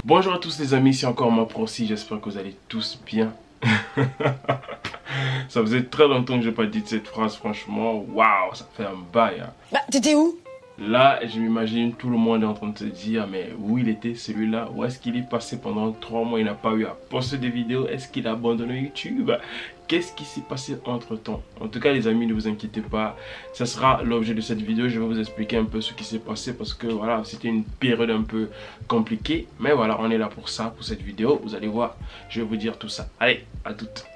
Bonjour à tous les amis, c'est encore moi Procy, j'espère que vous allez tous bien. Ça faisait très longtemps que je n'ai pas dit cette phrase, franchement, waouh, ça fait un bail. Hein. Bah, t'étais où? Là, je m'imagine tout le monde est en train de se dire, mais où il était celui-là? Où est-ce qu'il est passé pendant 3 mois? Il n'a pas eu à poster des vidéos. Est-ce qu'il a abandonné YouTube? Qu'est-ce qui s'est passé entre temps? En tout cas, les amis, ne vous inquiétez pas. Ça sera l'objet de cette vidéo. Je vais vous expliquer un peu ce qui s'est passé parce que voilà, c'était une période un peu compliquée. Mais voilà, on est là pour ça, pour cette vidéo. Vous allez voir, je vais vous dire tout ça. Allez, à toutes.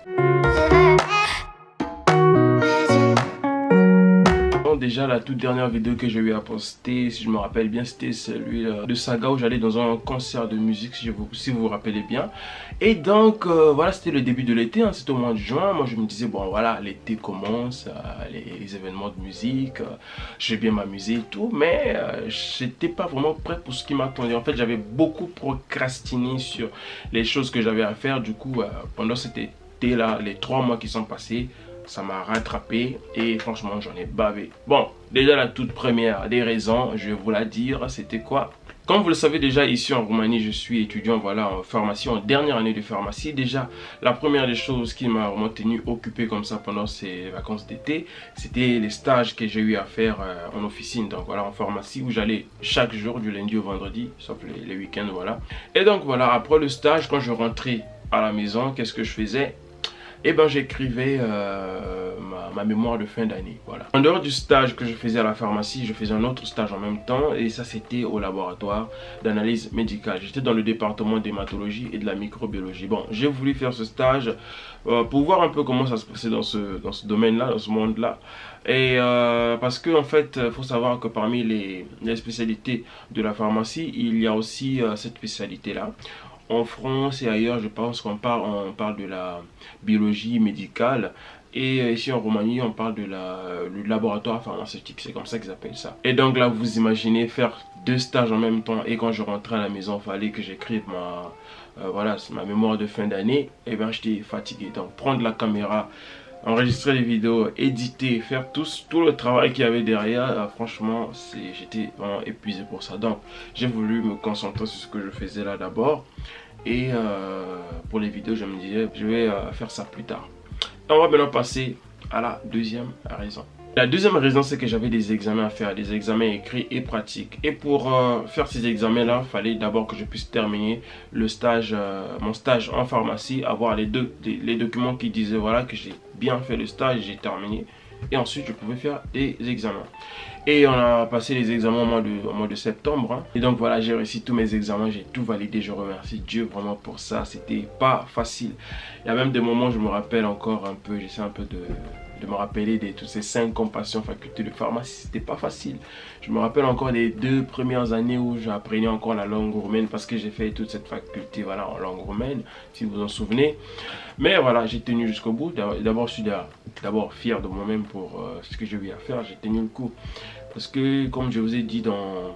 Déjà la toute dernière vidéo que j'ai eu à poster, si je me rappelle bien, c'était celui de Saga où j'allais dans un concert de musique, si vous vous rappelez bien. Et donc voilà, c'était le début de l'été, hein, c'était au mois de juin. Moi je me disais bon voilà, l'été commence, les événements de musique, je vais bien m'amuser et tout, mais j'étais pas vraiment prêt pour ce qui m'attendait. En fait, j'avais beaucoup procrastiné sur les choses que j'avais à faire. Du coup pendant cet été là, les 3 mois qui sont passés, ça m'a rattrapé et franchement j'en ai bavé. Bon, déjà la toute première des raisons, je vais vous la dire, c'était quoi? Comme vous le savez déjà, ici en Roumanie, je suis étudiant voilà, en pharmacie, en dernière année de pharmacie. Déjà, la première des choses qui m'a vraiment tenu occupé comme ça pendant ces vacances d'été, c'était les stages que j'ai eu à faire en officine, donc voilà, en pharmacie, où j'allais chaque jour du lundi au vendredi, sauf les week-ends, voilà. Et donc voilà, après le stage, quand je rentrais à la maison, qu'est-ce que je faisais? Et ben j'écrivais ma mémoire de fin d'année, voilà. En dehors du stage que je faisais à la pharmacie, je faisais un autre stage en même temps et ça c'était au laboratoire d'analyse médicale. J'étais dans le département d'hématologie et de la microbiologie. Bon, j'ai voulu faire ce stage pour voir un peu comment ça se passait dans ce domaine-là, dans ce monde-là. Et parce que en fait, il faut savoir que parmi les spécialités de la pharmacie, il y a aussi cette spécialité-là. En France et ailleurs, je pense qu'on parle de la biologie médicale. Et ici en Roumanie, on parle de le laboratoire pharmaceutique. C'est comme ça qu'ils appellent ça. Et donc là, vous imaginez faire 2 stages en même temps. Et quand je rentrais à la maison, il fallait que j'écrive ma mémoire de fin d'année. Et bien, j'étais fatigué. Donc, prendre la caméra, enregistrer les vidéos, éditer, faire tout le travail qu'il y avait derrière, franchement, j'étais vraiment épuisé pour ça. Donc, j'ai voulu me concentrer sur ce que je faisais là d'abord. Et pour les vidéos, je me disais, je vais faire ça plus tard. Et on va maintenant passer à la deuxième raison. La deuxième raison, c'est que j'avais des examens à faire, des examens écrits et pratiques. Et pour faire ces examens-là, il fallait d'abord que je puisse terminer le stage, mon stage en pharmacie, avoir les documents qui disaient voilà, que j'ai bien fait le stage, j'ai terminé. Et ensuite, je pouvais faire des examens. Et on a passé les examens au mois de septembre. Hein. Et donc voilà, j'ai réussi tous mes examens, j'ai tout validé. Je remercie Dieu vraiment pour ça. C'était pas facile. Il y a même des moments, je me rappelle encore un peu, j'essaie un peu de me rappeler de toutes ces 5 compassions facultés de pharmacie. C'était pas facile. Je me rappelle encore des 2 premières années où j'apprenais encore la langue roumaine parce que j'ai fait toute cette faculté voilà, en langue roumaine, si vous vous en souvenez. Mais voilà, j'ai tenu jusqu'au bout. D'abord, je suis d'abord fier de moi-même pour ce que j'ai eu à faire. J'ai tenu le coup. Parce que, comme je vous ai dit dans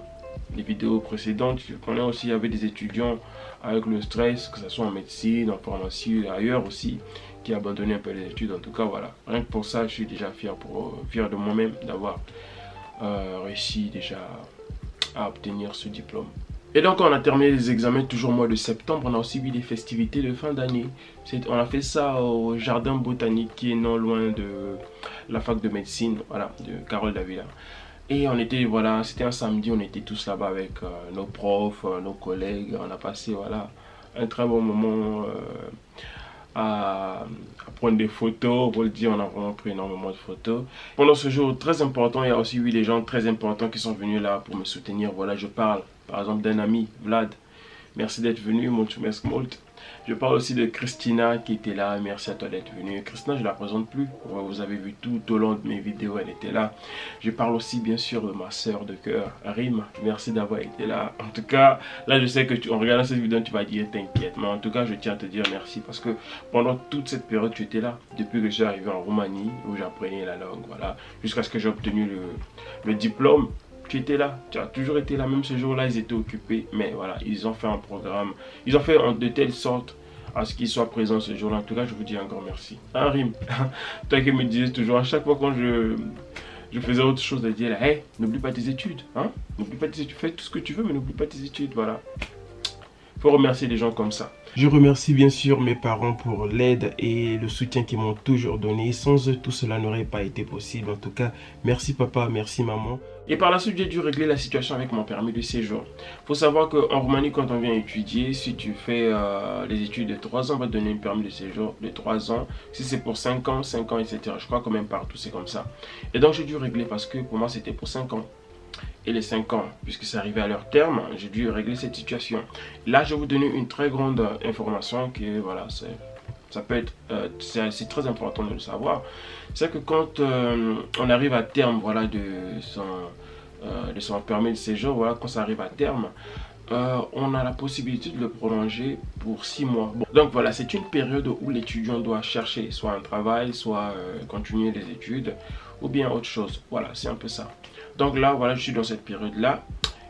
les vidéos précédentes, je connais aussi, il y avait des étudiants avec le stress, que ce soit en médecine, en pharmacie, ailleurs aussi, qui abandonnaient un peu les études. En tout cas, voilà. Rien que pour ça, je suis déjà fier de moi-même d'avoir réussi déjà à obtenir ce diplôme. Et donc on a terminé les examens toujours au mois de septembre. On a aussi vu des festivités de fin d'année. On a fait ça au jardin botanique qui est non loin de la fac de médecine, voilà, de Carole Davila. Et on était, voilà, c'était un samedi, on était tous là-bas avec nos profs, nos collègues. On a passé, voilà, un très bon moment à prendre des photos. Pour le dire, on a vraiment pris énormément de photos. Pendant ce jour très important, il y a aussi eu des gens très importants qui sont venus là pour me soutenir. Voilà, je parle par exemple d'un ami, Vlad. Merci d'être venu, mulțumesc mult. Je parle aussi de Christina qui était là. Merci à toi d'être venue. Christina, je ne la présente plus. Vous avez vu tout au long de mes vidéos, elle était là. Je parle aussi bien sûr de ma soeur de cœur, Rim. Merci d'avoir été là. En tout cas, là je sais que en regardant cette vidéo, tu vas dire t'inquiète. Mais en tout cas, je tiens à te dire merci parce que pendant toute cette période, tu étais là. Depuis que je suis arrivé en Roumanie, où j'apprenais la langue, voilà, jusqu'à ce que j'ai obtenu le diplôme. Tu étais là, tu as toujours été là, même ce jour-là, ils étaient occupés. Mais voilà, ils ont fait un programme, ils ont fait de telle sorte à ce qu'ils soient présents ce jour-là. En tout cas, je vous dis un grand merci. Hein, Rim, toi qui me disais toujours, à chaque fois quand je faisais autre chose, de dire, hey, n'oublie pas tes études, hein, n'oublie pas tes études, fais tout ce que tu veux, mais n'oublie pas tes études, voilà. faut remercier les gens comme ça. Je remercie bien sûr mes parents pour l'aide et le soutien qu'ils m'ont toujours donné. Sans eux, tout cela n'aurait pas été possible. En tout cas, merci papa, merci maman. Et par la suite, j'ai dû régler la situation avec mon permis de séjour. Il faut savoir qu'en Roumanie, quand on vient étudier, si tu fais les études de 3 ans, on va te donner un permis de séjour de 3 ans. Si c'est pour 5 ans, etc. Je crois que même partout, c'est comme ça. Et donc, j'ai dû régler parce que pour moi, c'était pour 5 ans. Et les 5 ans, puisque c'est arrivé à leur terme, j'ai dû régler cette situation. Là, je vais vous donner une très grande information que voilà, ça peut être, c'est très important de le savoir. C'est que quand on arrive à terme, voilà, de son permis de séjour, voilà, quand ça arrive à terme, on a la possibilité de le prolonger pour 6 mois. Bon, donc voilà, c'est une période où l'étudiant doit chercher soit un travail, soit continuer les études, ou bien autre chose. Voilà, c'est un peu ça. Donc là, voilà, je suis dans cette période-là.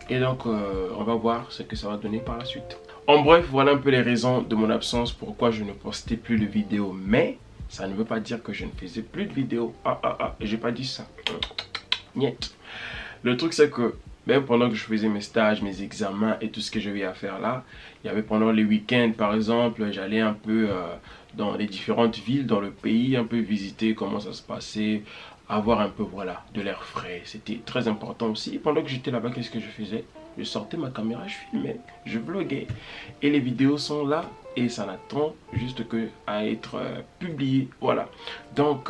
Et donc, on va voir ce que ça va donner par la suite. En bref, voilà un peu les raisons de mon absence, pourquoi je ne postais plus de vidéos. Mais, ça ne veut pas dire que je ne faisais plus de vidéos. J'ai pas dit ça. Niet. Le truc, c'est que même pendant que je faisais mes stages, mes examens et tout ce que j'avais à faire là, il y avait pendant les week-ends, par exemple, j'allais un peu dans les différentes villes, dans le pays, un peu visiter comment ça se passait, avoir un peu, voilà, de l'air frais. C'était très important aussi. Et pendant que j'étais là-bas, qu'est-ce que je faisais? Je sortais ma caméra, je filmais, je vloguais. Et les vidéos sont là et ça n'attend juste que à être publié. Voilà. Donc,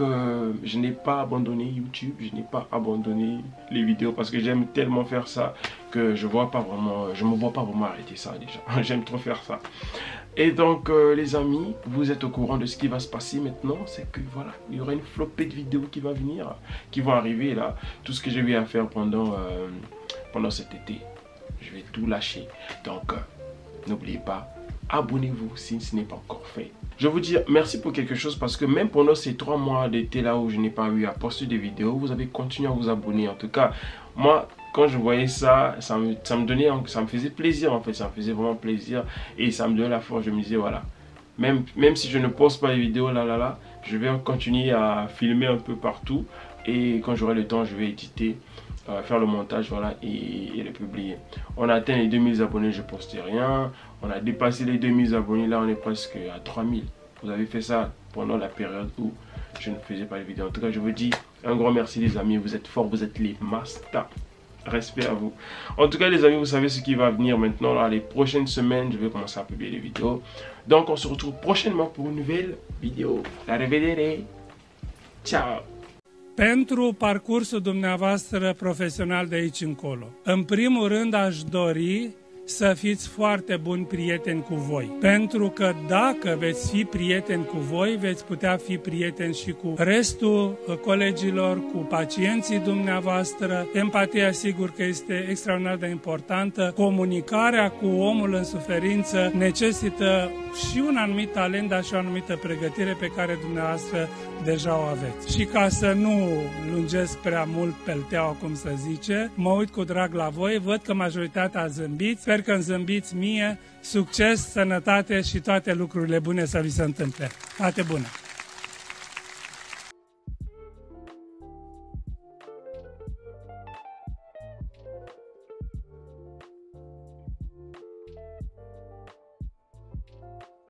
je n'ai pas abandonné YouTube, je n'ai pas abandonné les vidéos parce que j'aime tellement faire ça que je vois pas vraiment, je me vois pas vraiment arrêter ça déjà. J'aime trop faire ça. Et donc, les amis, vous êtes au courant de ce qui va se passer maintenant. C'est que voilà, il y aura une flopée de vidéos qui va venir, qui vont arriver là. Tout ce que j'ai eu à faire pendant cet été, je vais tout lâcher. Donc, n'oubliez pas, abonnez-vous si ce n'est pas encore fait. Je vous dis merci pour quelque chose parce que même pendant ces 3 mois d'été là où je n'ai pas eu à poster des vidéos, vous avez continué à vous abonner. En tout cas, moi, quand je voyais ça, ça me faisait plaisir en fait, ça me faisait vraiment plaisir et ça me donnait la force. Je me disais voilà, même si je ne poste pas les vidéos là, je vais continuer à filmer un peu partout et quand j'aurai le temps, je vais éditer, faire le montage, voilà, et les publier. On a atteint les 2000 abonnés, je postais rien. On a dépassé les 2000 abonnés, là on est presque à 3000. Vous avez fait ça pendant la période où je ne faisais pas les vidéos. En tout cas, je vous dis un grand merci les amis, vous êtes forts, vous êtes les masters. Respect à vous. En tout cas les amis, vous savez ce qui va venir maintenant. Là, les prochaines semaines, je vais commencer à publier les vidéos. Donc on se retrouve prochainement pour une nouvelle vidéo. La revedere. Ciao. Pentru parcursul dumneavoastră profesional de aici încolo, în primul rând aș dori să fiți foarte buni prieteni cu voi. Pentru că dacă veți fi prieteni cu voi, veți putea fi prieteni și cu restul colegilor, cu pacienții dumneavoastră. Empatia sigur că este extraordinar de importantă. Comunicarea cu omul în suferință necesită și un anumit talent, dar și o anumită pregătire pe care dumneavoastră deja o aveți. Și ca să nu lungesc prea mult pelteaua, cum se zice, mă uit cu drag la voi, văd că majoritatea zâmbiți, sper că îmi zâmbiți mie, succes, sănătate și toate lucrurile bune să vi se întâmple. Toate bune!